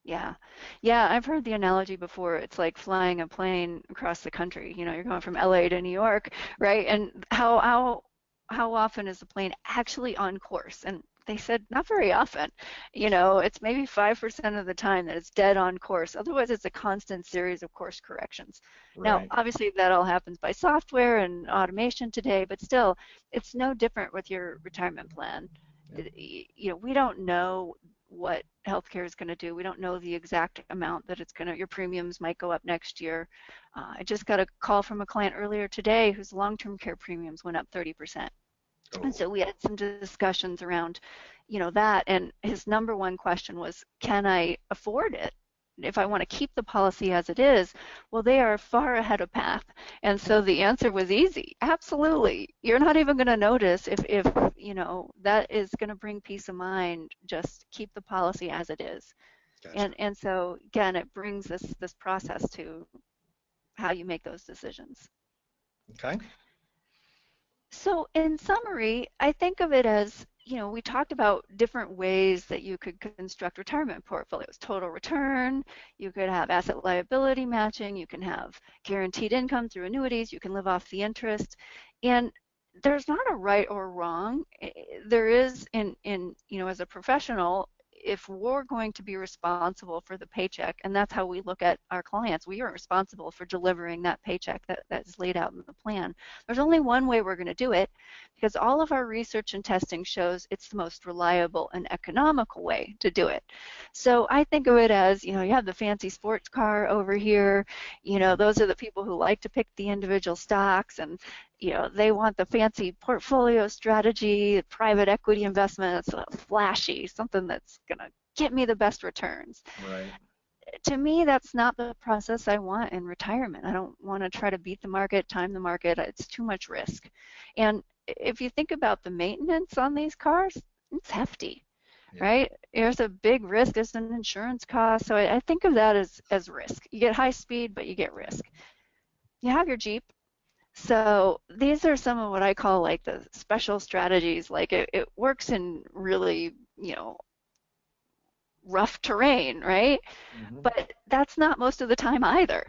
Yeah. Yeah, I've heard the analogy before. It's like flying a plane across the country. You're going from LA to New York, right? And how often is the plane actually on course? And they said not very often. It's maybe 5% of the time that it's dead on course. Otherwise, it's a constant series of course corrections. Now, Right. obviously, that all happens by software and automation today, but still, it's no different with your retirement plan. Yeah. We don't know what healthcare is going to do. We don't know the exact amount that your premiums might go up next year. I just got a call from a client earlier today whose long-term care premiums went up 30%. And Oh, so we had some discussions around, that, and his number one question was, can I afford it? If I want to keep the policy as it is, well, they are far ahead of path. And so the answer was easy. Absolutely. You're not even going to notice if that is going to bring peace of mind. Just keep the policy as it is. gotcha. And so again, it brings this process to how you make those decisions. Okay. So in summary, I think of it as, we talked about different ways that you could construct retirement portfolios. Total return, you could have asset liability matching, you can have guaranteed income through annuities, you can live off the interest. And there's not a right or wrong. There is as a professional, if we're going to be responsible for the paycheck, and that's how we look at our clients, we are responsible for delivering that paycheck that's laid out in the plan. There's only one way we're going to do it, because all of our research and testing shows it's the most reliable and economical way to do it. So I think of it as, you have the fancy sports car over here, those are the people who like to pick the individual stocks, and they want the fancy portfolio strategy, private equity investments, flashy, something that's going to get me the best returns. Right. To me, that's not the process I want in retirement. I don't want to try to beat the market, time the market. It's too much risk. And if you think about the maintenance on these cars, it's hefty, Yeah. right? There's a big risk. There's an insurance cost. So I think of that as risk. You get high speed, but you get risk. You have your Jeep. So these are some of what I call like the special strategies. Like it works in really, rough terrain, right? Hmm. But that's not most of the time either.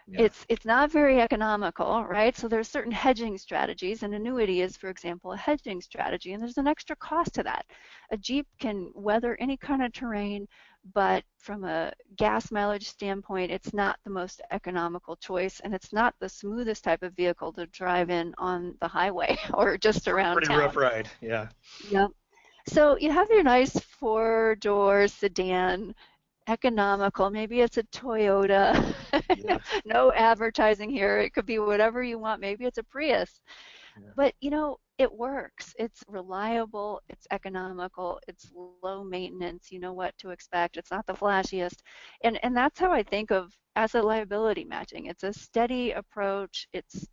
Yeah. It's not very economical, right? So there's certain hedging strategies. An annuity is, for example, a hedging strategy, and there's an extra cost to that. A Jeep can weather any kind of terrain, but from a gas mileage standpoint, it's not the most economical choice, and it's not the smoothest type of vehicle to drive in on the highway or just around Pretty rough town. ride. Yeah. Yep. So you have your nice four-door sedan, economical. Maybe it's a Toyota. Yeah. No advertising here. It could be whatever you want. Maybe it's a Prius. Yeah. But, it works. It's reliable, it's economical, it's low maintenance, you know what to expect. It's not the flashiest. And that's how I think of asset liability matching. It's a steady approach. It's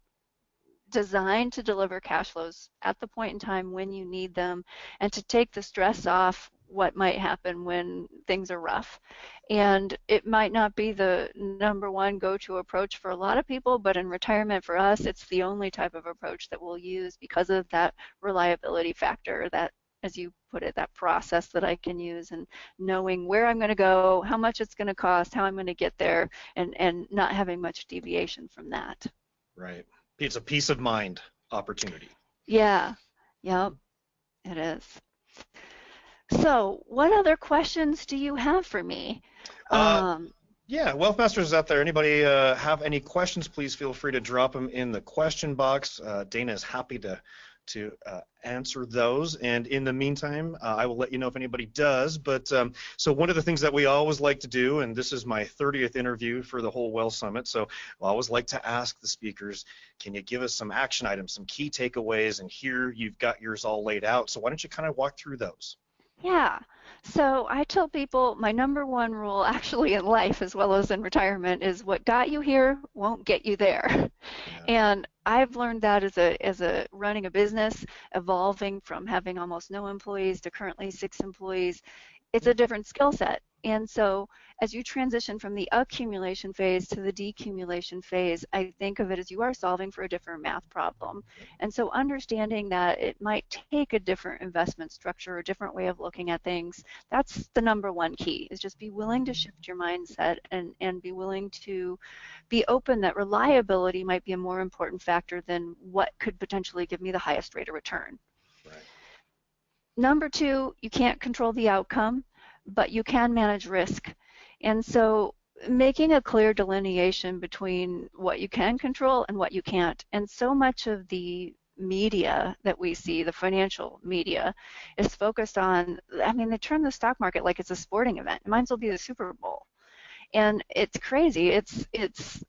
designed to deliver cash flows at the point in time when you need them and to take the stress off what might happen when things are rough. And it might not be the number one go-to approach for a lot of people, but in retirement for us, it's the only type of approach that we'll use because of that reliability factor, that, as you put it, that process that I can use, and knowing where I'm going to go, how much it's going to cost, how I'm going to get there, and not having much deviation from that. Right. It's a peace of mind opportunity. Yeah, yep, it is. So, what other questions do you have for me? Yeah, Wealth Masters out there, anybody have any questions, please feel free to drop them in the question box. Dana is happy to answer those, and in the meantime, I will let you know if anybody does. But so one of the things that we always like to do, and this is my 30th interview for the whole Wealth Summit, so I always like to ask the speakers, can you give us some action items, some key takeaways? And here you've got yours all laid out, so why don't you kind of walk through those? Yeah. So I tell people my number one rule actually in life as well as in retirement is what got you here won't get you there. Yeah. And I've learned that as a running a business, evolving from having almost no employees to currently 6 employees. It's a different skill set. And so as you transition from the accumulation phase to the decumulation phase, I think of it as you are solving for a different math problem. And so understanding that it might take a different investment structure, a different way of looking at things, that's the number one key, is just be willing to shift your mindset and be willing to be open that reliability might be a more important factor than what could potentially give me the highest rate of return. Right. Number two, you can't control the outcome, but you can manage risk. And so making a clear delineation between what you can control and what you can't. And so much of the media that we see, the financial media, is focused on, I mean, they turn the stock market like it's a sporting event. It might as well be the Super Bowl. And it's crazy. It's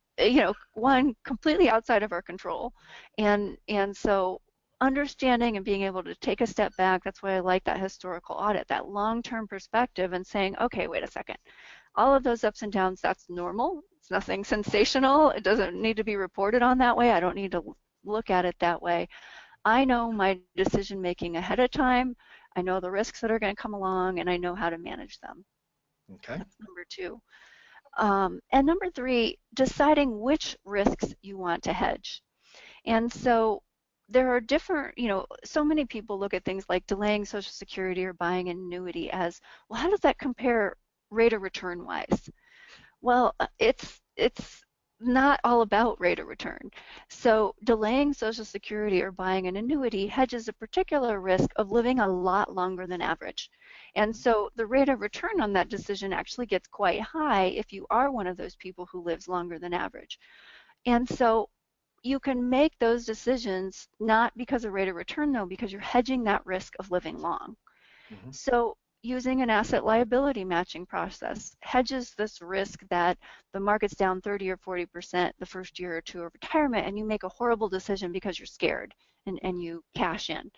one, completely outside of our control. And so understanding and being able to take a step back, that's why I like that historical audit, that long-term perspective, and saying, okay, wait a second, all of those ups and downs, that's normal. It's nothing sensational. It doesn't need to be reported on that way. I don't need to look at it that way. I know my decision making ahead of time. I know the risks that are going to come along, and I know how to manage them. Okay. That's number two. And number three, deciding which risks you want to hedge. And so there are different, so many people look at things like delaying Social Security or buying an annuity as, well, how does that compare rate of return wise? Well, it's not all about rate of return. So delaying Social Security or buying an annuity hedges a particular risk of living a lot longer than average. And so the rate of return on that decision actually gets quite high if you are one of those people who lives longer than average. And so you can make those decisions not because of rate of return, though, because you're hedging that risk of living long. Mm-hmm. So using an asset liability matching process hedges this risk that the market's down 30 or 40% the first year or two of retirement, and you make a horrible decision because you're scared and you cash in.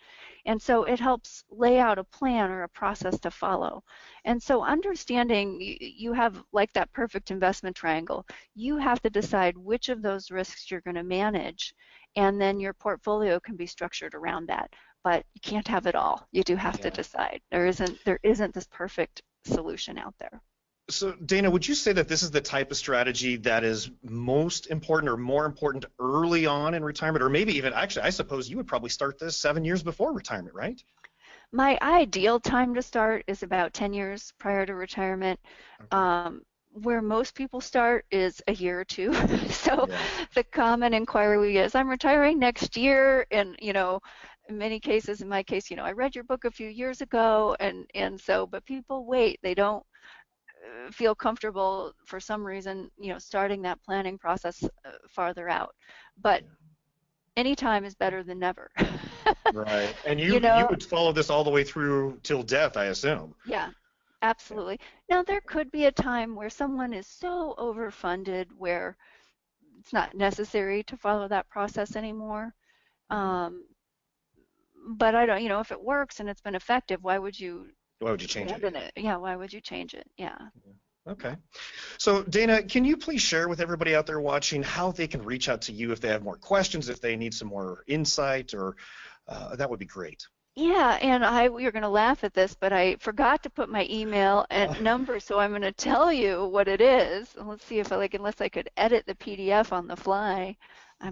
And so it helps lay out a plan or a process to follow. And so understanding you have like that perfect investment triangle, you have to decide which of those risks you're going to manage, and then your portfolio can be structured around that. But you can't have it all. You do have to decide. There isn't this perfect solution out there. So Dana, would you say that this is the type of strategy that is most important or more important early on in retirement, or maybe even, actually, I suppose you would probably start this 7 years before retirement, right? My ideal time to start is about 10 years prior to retirement. Okay. Where most people start is a year or two. So the common inquiry is, I'm retiring next year, and in many cases, in my case, I read your book a few years ago, and so, but people wait. They don't feel comfortable for some reason, starting that planning process farther out. But any time is better than never. Right. And you would follow this all the way through till death, I assume. Yeah, absolutely. Now, there could be a time where someone is so overfunded where it's not necessary to follow that process anymore. But I don't, if it works and it's been effective, why would you change it? abandon it? Yeah, why would you change it? Yeah. Okay. So Dana, can you please share with everybody out there watching how they can reach out to you if they have more questions, if they need some more insight, or that would be great. Yeah, and you're going to laugh at this, but I forgot to put my email and number, so I'm going to tell you what it is. And let's see if unless I could edit the PDF on the fly.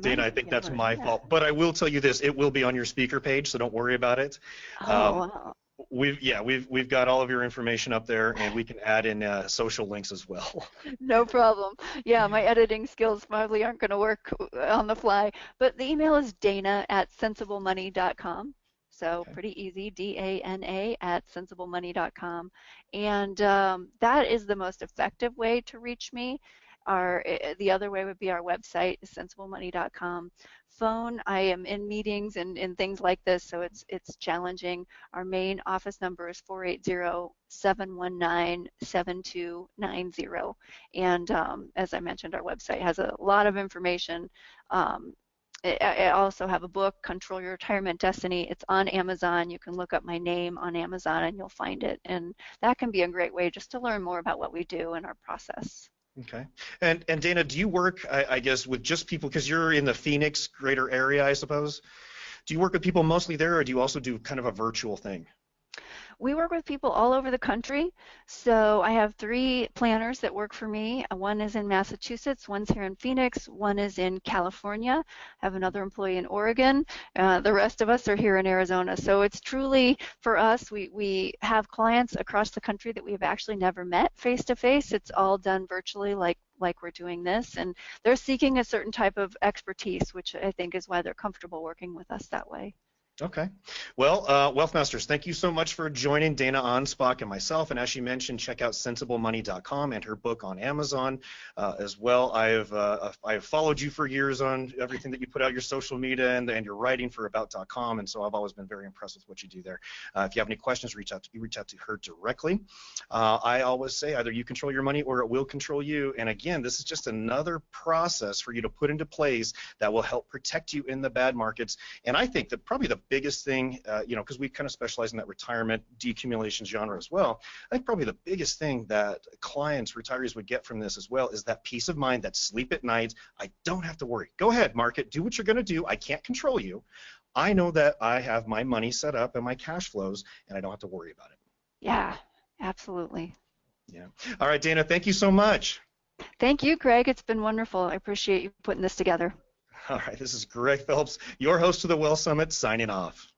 Dana, I think that's my fault, but I will tell you this: it will be on your speaker page, so don't worry about it. Oh, wow. We've got all of your information up there, and we can add in social links as well. No problem. Yeah, my editing skills probably aren't going to work on the fly, but the email is dana@sensiblemoney.com. So Okay. pretty easy, DANA@sensiblemoney.com, and that is the most effective way to reach me. The other way would be our website, sensiblemoney.com. Phone, I am in meetings and things like this, so it's challenging. Our main office number is 480-719-7290, and as I mentioned, our website has a lot of information. I also have a book, Control Your Retirement Destiny. It's on Amazon. You can look up my name on Amazon and you'll find it, and that can be a great way just to learn more about what we do and our process. Okay. And Dana, do you work, I guess, with just people, because you're in the Phoenix greater area, I suppose? Do you work with people mostly there, or do you also do kind of a virtual thing? We work with people all over the country. So I have 3 planners that work for me. One is in Massachusetts, one's here in Phoenix, one is in California. I have another employee in Oregon. The rest of us are here in Arizona. So it's truly, for us, we have clients across the country that we have actually never met face to face. It's all done virtually like we're doing this. And they're seeking a certain type of expertise, which I think is why they're comfortable working with us that way. Okay. Well, Wealth Masters, thank you so much for joining Dana Anspach and myself. And as she mentioned, check out sensiblemoney.com and her book on Amazon as well. I have followed you for years on everything that you put out, your social media and your writing for about.com, and so I've always been very impressed with what you do there. If you have any questions, reach out to her directly. I always say either you control your money or it will control you. And again, this is just another process for you to put into place that will help protect you in the bad markets. And I think that probably the biggest thing, because we kind of specialize in that retirement decumulation genre as well, I think probably the biggest thing that clients, retirees would get from this as well is that peace of mind, that sleep at night. I don't have to worry. Go ahead, market, do what you're going to do. I can't control you. I know that I have my money set up and my cash flows, and I don't have to worry about it. Yeah, absolutely. Yeah. All right, Dana, thank you so much. Thank you, Greg. It's been wonderful. I appreciate you putting this together. All right, this is Greg Phelps, your host of the Wealth Summit, signing off.